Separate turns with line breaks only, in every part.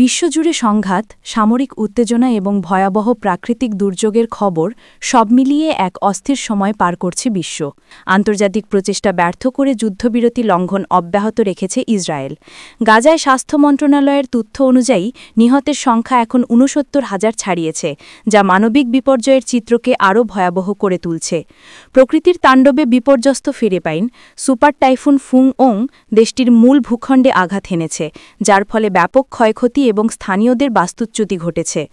বিশ্বজুড়ে সংঘাত, সামরিক উত্তেজনা এবং ভয়াবহ প্রাকৃতিক দুর্যোগের খবর সব মিলিয়ে এক অস্থির সময় পার করছে বিশ্ব। আন্তর্জাতিক প্রচেষ্টা ব্যর্থ করে যুদ্ধবিরতি লঙ্ঘন অব্যাহত রেখেছে ইসরায়েল। গাজায় স্বাস্থ্য মন্ত্রণালয়ের তথ্য অনুযায়ী নিহতের সংখ্যা এখন ৬৯,০০০ ছাড়িয়েছে, যা মানবিক বিপর্যয়ের চিত্রকে আরও ভয়াবহ করে তুলছে। প্রকৃতির তাণ্ডবে বিপর্যস্ত ফিলিপাইন সুপার টাইফুন ফুং-ওং দেশটির মূল ভূখণ্ডে আঘাত হেনেছে, যার ফলে ব্যাপক ক্ষয়ক্ষতি এবং স্থানীয়দের বাস্তুচ্যুতি ঘটেছে।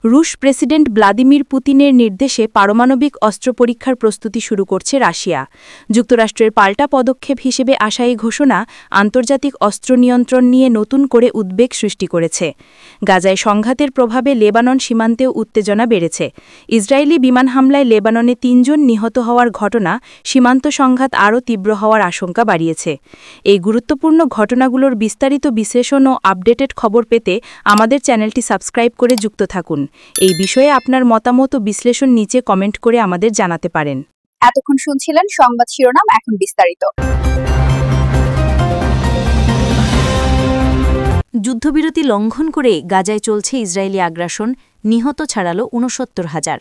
রুশ প্রেসিডেন্ট ভ্লাদিমির পুতিনের নির্দেশে পারমাণবিক অস্ত্র পরীক্ষার প্রস্তুতি শুরু করছে রাশিয়া। যুক্তরাষ্ট্রের পাল্টা পদক্ষেপ হিসেবে আসা এই ঘোষণা আন্তর্জাতিক অস্ত্র নিয়ন্ত্রণ নিয়ে নতুন করে উদ্বেগ সৃষ্টি করেছে। গাজায় সংঘাতের প্রভাবে লেবানন সীমান্তেও উত্তেজনা বেড়েছে। ইসরায়েলি বিমান হামলায় লেবাননে ৩ জন নিহত হওয়ার ঘটনা সীমান্ত সংঘাত আরও তীব্র হওয়ার আশঙ্কা বাড়িয়েছে। এই গুরুত্বপূর্ণ ঘটনাগুলোর বিস্তারিত বিশ্লেষণ ও আপডেটেড খবর পেতে আমাদের চ্যানেলটি সাবস্ক্রাইব করে যুক্ত থাকুন। এই বিষয়ে আপনার মতামত ও বিশ্লেষণ নিচে কমেন্ট করে আমাদের জানাতে পারেন।
এতক্ষণ শুনছিলেন সংবাদ শিরোনাম, এখন বিস্তারিত।
যুদ্ধবিরতি লঙ্ঘন করে গাজায় চলছে ইসরায়েলি আগ্রাসন, নিহত ছাড়ালো ৬৯,০০০।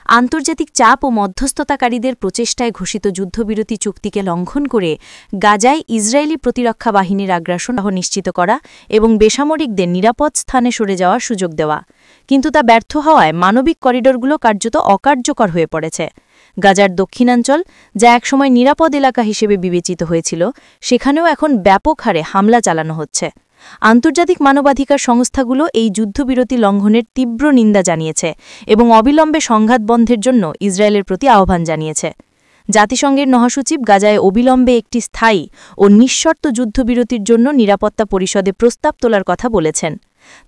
আন্তর্জাতিক চাপ ও মধ্যস্থতাকারীদের প্রচেষ্টায় ঘোষিত যুদ্ধবিরতি চুক্তিকে লঙ্ঘন করে গাজায় ইসরায়েলি প্রতিরক্ষা বাহিনীর আগ্রাসন নিশ্চিত করা এবং বেসামরিকদের নিরাপদ স্থানে সরে যাওয়ার সুযোগ দেওয়া, কিন্তু তা ব্যর্থ হওয়ায় মানবিক করিডোরগুলো কার্যত অকার্যকর হয়ে পড়েছে। গাজার দক্ষিণাঞ্চল, যা একসময় নিরাপদ এলাকা হিসেবে বিবেচিত হয়েছিল, সেখানেও এখন ব্যাপক হারে হামলা চালানো হচ্ছে। আন্তর্জাতিক মানবাধিকার সংস্থাগুলো এই যুদ্ধবিরতি লঙ্ঘনের তীব্র নিন্দা জানিয়েছে এবং অবিলম্বে সংঘাত বন্ধের জন্য ইসরায়েলের প্রতি আহ্বান জানিয়েছে। জাতিসংঘের মহাসচিব গাজায় অবিলম্বে একটি স্থায়ী ও নিঃশর্ত যুদ্ধবিরতির জন্য নিরাপত্তা পরিষদে প্রস্তাব তোলার কথা বলেছেন।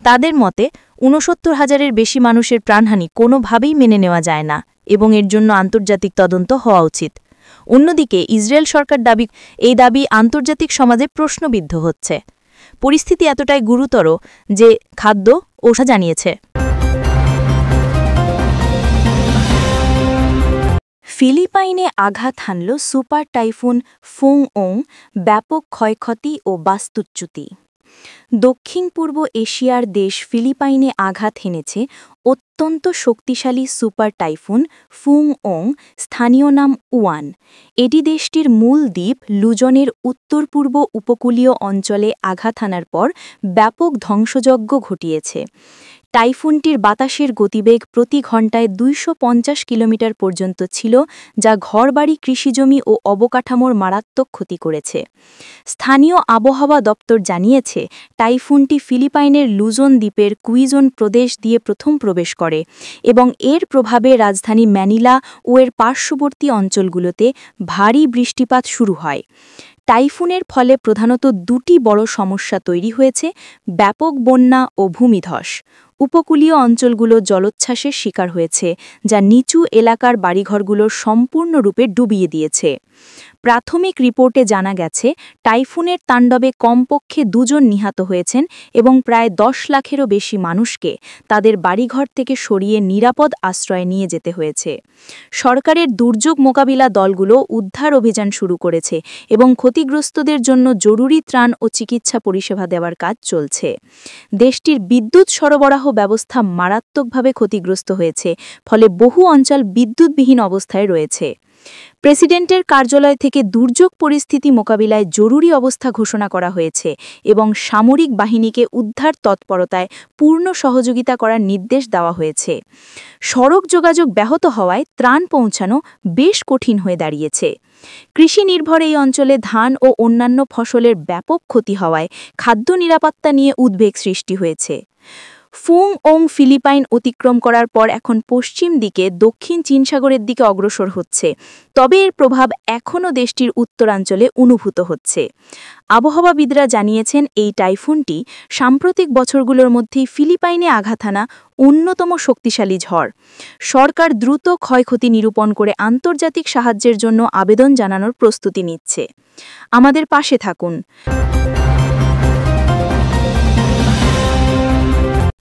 তাদের মতে ৬৯,০০০-এর বেশি মানুষের প্রাণহানি কোনোভাবেই মেনে নেওয়া যায় না এবং এর জন্য আন্তর্জাতিক তদন্ত হওয়া উচিত। অন্যদিকে ইসরায়েল সরকার এই দাবি আন্তর্জাতিক সমাজে প্রশ্নবিদ্ধ হচ্ছে। পরিস্থিতি এতটাই গুরুতর যে খাদ্য ওষা জানিয়েছে। ফিলিপাইনে আঘাত হানল সুপার টাইফুন ফুং-ওং, ব্যাপক ক্ষয়ক্ষতি ও বাস্তুচ্যুতি। দক্ষিণ পূর্ব এশিয়ার দেশ ফিলিপাইনে আঘাত হেনেছে অত্যন্ত শক্তিশালী সুপার টাইফুন ফুং-ওং, স্থানীয় নাম ওয়ান। এটি দেশটির মূল দ্বীপ লুজনের উত্তর পূর্ব উপকূলীয় অঞ্চলে আঘাত হানার পর ব্যাপক ধ্বংসযজ্ঞ ঘটিয়েছে। টাইফুনটির বাতাসের গতিবেগ প্রতি ঘণ্টায় ২৫০ কিলোমিটার পর্যন্ত ছিল, যা ঘরবাড়ি, কৃষিজমি ও অবকাঠামোর মারাত্মক ক্ষতি করেছে। স্থানীয় আবহাওয়া দপ্তর জানিয়েছে, টাইফুনটি ফিলিপাইনের লুজন দ্বীপের কুইজন প্রদেশ দিয়ে প্রথম প্রবেশ করে এবং এর প্রভাবে রাজধানী ম্যানিলা ও এর পার্শ্ববর্তী অঞ্চলগুলোতে ভারী বৃষ্টিপাত শুরু হয়। টাইফুনের ফলে প্রধানত দুটি বড় সমস্যা তৈরি হয়েছে: ব্যাপক বন্যা ও ভূমিধস। উপকূলীয় অঞ্চলগুলো জলোচ্ছ্বাসের শিকার হয়েছে, যা নিচু এলাকার বাড়িঘরগুলোর সম্পূর্ণরূপে ডুবিয়ে দিয়েছে। প্রাথমিক রিপোর্টে জানা গেছে, টাইফুনের তাণ্ডবে কমপক্ষে ২ জন নিহত হয়েছেন এবং প্রায় ১০ লাখেরও বেশি মানুষকে তাদের বাড়িঘর থেকে সরিয়ে নিরাপদ আশ্রয়ে নিয়ে যেতে হয়েছে। সরকারের দুর্যোগ মোকাবিলা দলগুলো উদ্ধার অভিযান শুরু করেছে এবং ক্ষতিগ্রস্তদের জন্য জরুরি ত্রাণ ও চিকিৎসা পরিষেবা দেওয়ার কাজ চলছে। দেশটির বিদ্যুৎ সরবরাহ ব্যবস্থা মারাত্মকভাবে ক্ষতিগ্রস্ত হয়েছে, ফলে বহু অঞ্চল বিদ্যুৎবিহীন অবস্থায় রয়েছে। প্রেসিডেন্টের কার্যালয় থেকে দুর্যোগ পরিস্থিতি মোকাবিলায় জরুরি অবস্থা ঘোষণা করা হয়েছে এবং সামরিক বাহিনীকে উদ্ধার তৎপরতায় পূর্ণ সহযোগিতা করার নির্দেশ দেওয়া হয়েছে। সড়ক যোগাযোগ ব্যাহত হওয়ায় ত্রাণ পৌঁছানো বেশ কঠিন হয়ে দাঁড়িয়েছে। কৃষি নির্ভর এই অঞ্চলে ধান ও অন্যান্য ফসলের ব্যাপক ক্ষতি হওয়ায় খাদ্য নিরাপত্তা নিয়ে উদ্বেগ সৃষ্টি হয়েছে। ফুং-ওং ফিলিপাইন অতিক্রম করার পর এখন পশ্চিম দিকে দক্ষিণ চীন সাগরের দিকে অগ্রসর হচ্ছে, তবে এর প্রভাব এখনও দেশটির উত্তরাঞ্চলে অনুভূত হচ্ছে। আবহাওয়াবিদরা জানিয়েছেন, এই টাইফুনটি সাম্প্রতিক বছরগুলোর মধ্যেই ফিলিপাইনে আঘাত হানা অন্যতম শক্তিশালী ঝড়। সরকার দ্রুত ক্ষয়ক্ষতি নিরূপণ করে আন্তর্জাতিক সাহায্যের জন্য আবেদন জানানোর প্রস্তুতি নিচ্ছে। আমাদের পাশে থাকুন।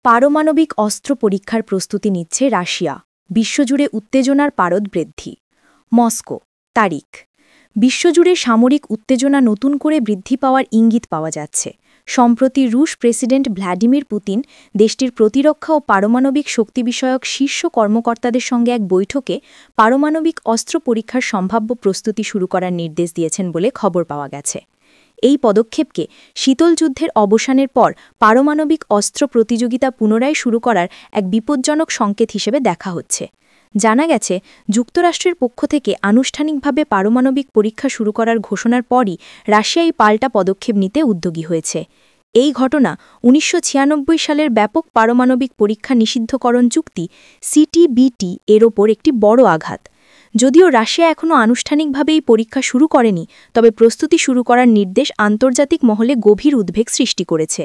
পারমাণবিক অস্ত্র পরীক্ষার প্রস্তুতি নিচ্ছে রাশিয়া, বিশ্বজুড়ে উত্তেজনার পারদ বৃদ্ধি। মস্কো, তারিখ। বিশ্বজুড়ে সামরিক উত্তেজনা নতুন করে বৃদ্ধি পাওয়ার ইঙ্গিত পাওয়া যাচ্ছে। সম্প্রতি রুশ প্রেসিডেন্ট ভ্লাদিমির পুতিন দেশটির প্রতিরক্ষা ও পারমাণবিক শক্তি বিষয়ক শীর্ষ কর্মকর্তাদের সঙ্গে এক বৈঠকে পারমাণবিক অস্ত্র পরীক্ষার সম্ভাব্য প্রস্তুতি শুরু করার নির্দেশ দিয়েছেন বলে খবর পাওয়া গেছে। এই পদক্ষেপকে শীতল যুদ্ধের অবসানের পর পারমাণবিক অস্ত্র প্রতিযোগিতা পুনরায় শুরু করার এক বিপজ্জনক সংকেত হিসেবে দেখা হচ্ছে। জানা গেছে, যুক্তরাষ্ট্রের পক্ষ থেকে আনুষ্ঠানিকভাবে পারমাণবিক পরীক্ষা শুরু করার ঘোষণার পরই রাশিয়া এই পাল্টা পদক্ষেপ নিতে উদ্যোগী হয়েছে। এই ঘটনা ১৯৯৬ সালের ব্যাপক পারমাণবিক পরীক্ষা নিষিদ্ধকরণ চুক্তি সিটিবিটি এর ওপর একটি বড় আঘাত। যদিও রাশিয়া এখনও আনুষ্ঠানিকভাবে এই পরীক্ষা শুরু করেনি, তবে প্রস্তুতি শুরু করার নির্দেশ আন্তর্জাতিক মহলে গভীর উদ্বেগ সৃষ্টি করেছে।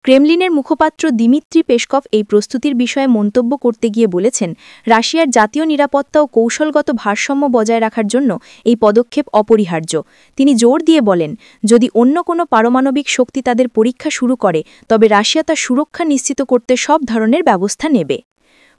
ক্রেমলিনের মুখপাত্র দিমিত্রি পেসকভ এই প্রস্তুতির বিষয়ে মন্তব্য করতে গিয়ে বলেছেন, রাশিয়ার জাতীয় নিরাপত্তা ও কৌশলগত ভারসাম্য বজায় রাখার জন্য এই পদক্ষেপ অপরিহার্য। তিনি জোর দিয়ে বলেন, যদি অন্য কোনো পারমাণবিক শক্তি তাদের পরীক্ষা শুরু করে, তবে রাশিয়া তার সুরক্ষা নিশ্চিত করতে সব ধরনের ব্যবস্থা নেবে।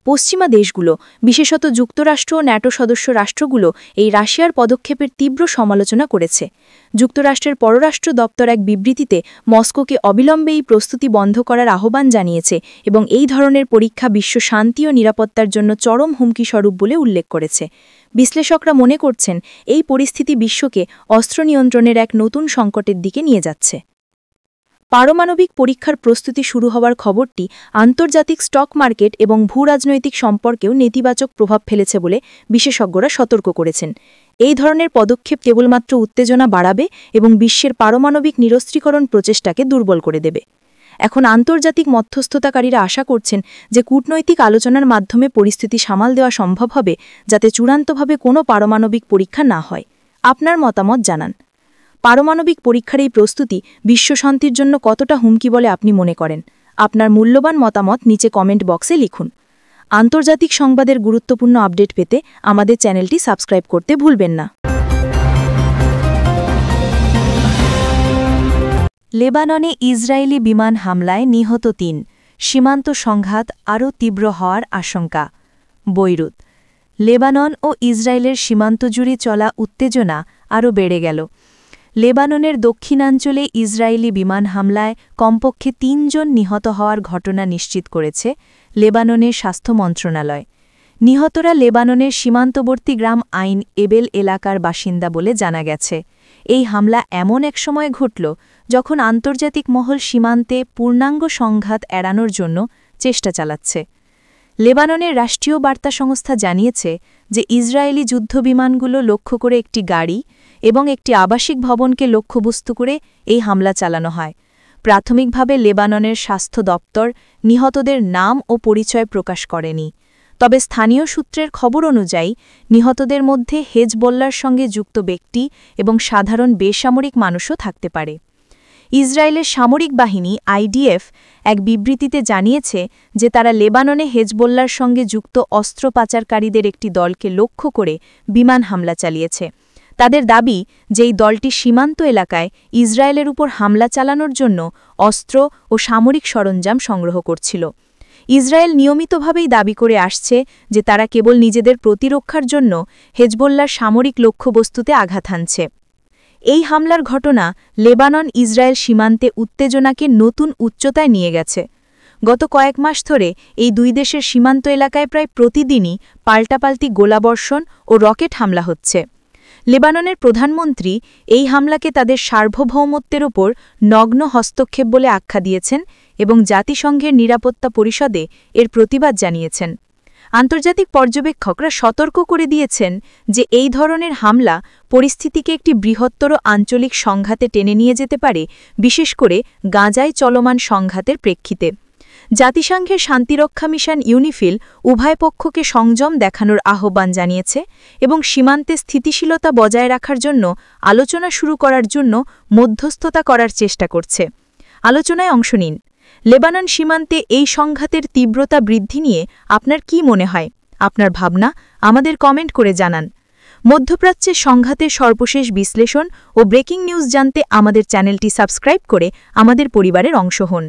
পশ্চিমা দেশগুলো, বিশেষত যুক্তরাষ্ট্র ও ন্যাটো সদস্য রাষ্ট্রগুলো এই রাশিয়ার পদক্ষেপের তীব্র সমালোচনা করেছে। যুক্তরাষ্ট্রের পররাষ্ট্র দপ্তর এক বিবৃতিতে মস্কোকে অবিলম্বে এই প্রস্তুতি বন্ধ করার আহ্বান জানিয়েছে এবং এই ধরনের পরীক্ষা বিশ্ব শান্তি ও নিরাপত্তার জন্য চরম হুমকিস্বরূপ বলে উল্লেখ করেছে। বিশ্লেষকরা মনে করছেন, এই পরিস্থিতি বিশ্বকে অস্ত্র নিয়ন্ত্রণের এক নতুন সংকটের দিকে নিয়ে যাচ্ছে। পারমাণবিক পরীক্ষার প্রস্তুতি শুরু হওয়ার খবরটি আন্তর্জাতিক স্টক মার্কেট এবং ভূরাজনৈতিক সম্পর্কেও নেতিবাচক প্রভাব ফেলেছে বলে বিশেষজ্ঞরা সতর্ক করেছেন। এই ধরনের পদক্ষেপ কেবলমাত্র উত্তেজনা বাড়াবে এবং বিশ্বের পারমাণবিক নিরস্ত্রীকরণ প্রচেষ্টাকে দুর্বল করে দেবে। এখন আন্তর্জাতিক মধ্যস্থতাকারীরা আশা করছেন যে কূটনৈতিক আলোচনার মাধ্যমে পরিস্থিতি সামাল দেওয়া সম্ভব হবে, যাতে চূড়ান্তভাবে কোনো পারমাণবিক পরীক্ষা না হয়। আপনার মতামত জানান। পারমাণবিক পরীক্ষার এই প্রস্তুতি বিশ্বশান্তির জন্য কতটা হুমকি বলে আপনি মনে করেন? আপনার মূল্যবান মতামত নিচে কমেন্ট বক্সে লিখুন। আন্তর্জাতিক সংবাদের গুরুত্বপূর্ণ আপডেট পেতে আমাদের চ্যানেলটি সাবস্ক্রাইব করতে ভুলবেন না। লেবাননে ইসরায়েলি বিমান হামলায় নিহত ৩, সীমান্ত সংঘাত আরও তীব্র হওয়ার আশঙ্কা। বৈরুত। লেবানন ও ইসরায়েলের সীমান্ত জুড়ে চলা উত্তেজনা আরও বেড়ে গেল। লেবাননের দক্ষিণাঞ্চলে ইসরায়েলি বিমান হামলায় কমপক্ষে ৩ জন নিহত হওয়ার ঘটনা নিশ্চিত করেছে লেবাননের স্বাস্থ্য মন্ত্রণালয়। নিহতরা লেবাননের সীমান্তবর্তী গ্রাম আইন এবেল এলাকার বাসিন্দা বলে জানা গেছে। এই হামলা এমন এক সময় ঘটল যখন আন্তর্জাতিক মহল সীমান্তে পূর্ণাঙ্গ সংঘাত এড়ানোর জন্য চেষ্টা চালাচ্ছে। লেবাননের রাষ্ট্রীয় বার্তা সংস্থা জানিয়েছে যে ইসরায়েলি যুদ্ধবিমানগুলো লক্ষ্য করে একটি গাড়ি এবং একটি আবাসিক ভবনকে লক্ষ্যবস্তু করে এই হামলা চালানো হয়। প্রাথমিকভাবে লেবাননের স্বাস্থ্য দপ্তর নিহতদের নাম ও পরিচয় প্রকাশ করেনি, তবে স্থানীয় সূত্রের খবর অনুযায়ী নিহতদের মধ্যে হেজবোল্লার সঙ্গে যুক্ত ব্যক্তি এবং সাধারণ বেসামরিক মানুষও থাকতে পারে। ইসরায়েলের সামরিক বাহিনী আইডিএফ এক বিবৃতিতে জানিয়েছে যে তারা লেবাননে হেজবোল্লার সঙ্গে যুক্ত অস্ত্র পাচারকারীদের একটি দলকে লক্ষ্য করে বিমান হামলা চালিয়েছে। তাদের দাবি যে এই দলটি সীমান্ত এলাকায় ইসরায়েলের উপর হামলা চালানোর জন্য অস্ত্র ও সামরিক সরঞ্জাম সংগ্রহ করছিল। ইসরায়েল নিয়মিতভাবেই দাবি করে আসছে যে তারা কেবল নিজেদের প্রতিরক্ষার জন্য হেজবোল্লার সামরিক লক্ষ্যবস্তুতে আঘাত হানছে। এই হামলার ঘটনা লেবানন ইসরায়েল সীমান্তে উত্তেজনাকে নতুন উচ্চতায় নিয়ে গেছে। গত কয়েক মাস ধরে এই দুই দেশের সীমান্ত এলাকায় প্রায় প্রতিদিনই পাল্টাপাল্টি গোলাবর্ষণ ও রকেট হামলা হচ্ছে। লেবাননের প্রধানমন্ত্রী এই হামলাকে তাদের সার্বভৌমত্বের ওপর নগ্ন হস্তক্ষেপ বলে আখ্যা দিয়েছেন এবং জাতিসংঘের নিরাপত্তা পরিষদে এর প্রতিবাদ জানিয়েছেন। আন্তর্জাতিক পর্যবেক্ষকরা সতর্ক করে দিয়েছেন যে এই ধরনের হামলা পরিস্থিতিকে একটি বৃহত্তর আঞ্চলিক সংঘাতে টেনে নিয়ে যেতে পারে, বিশেষ করে গাজায় চলমান সংঘাতের প্রেক্ষিতে। জাতিসংঘের শান্তিরক্ষা মিশন ইউনিফিল উভয় পক্ষকে সংযম দেখানোর আহ্বান জানিয়েছে এবং সীমান্তে স্থিতিশীলতা বজায় রাখার জন্য আলোচনা শুরু করার জন্য মধ্যস্থতা করার চেষ্টা করছে। আলোচনায় অংশ নিন। লেবানন সীমান্তে এই সংঘাতের তীব্রতা বৃদ্ধি নিয়ে আপনার কি মনে হয়? আপনার ভাবনা আমাদের কমেন্ট করে জানান। মধ্যপ্রাচ্যের সংঘাতের সর্বশেষ বিশ্লেষণ ও ব্রেকিং নিউজ জানতে আমাদের চ্যানেলটি সাবস্ক্রাইব করে আমাদের পরিবারের অংশ হন।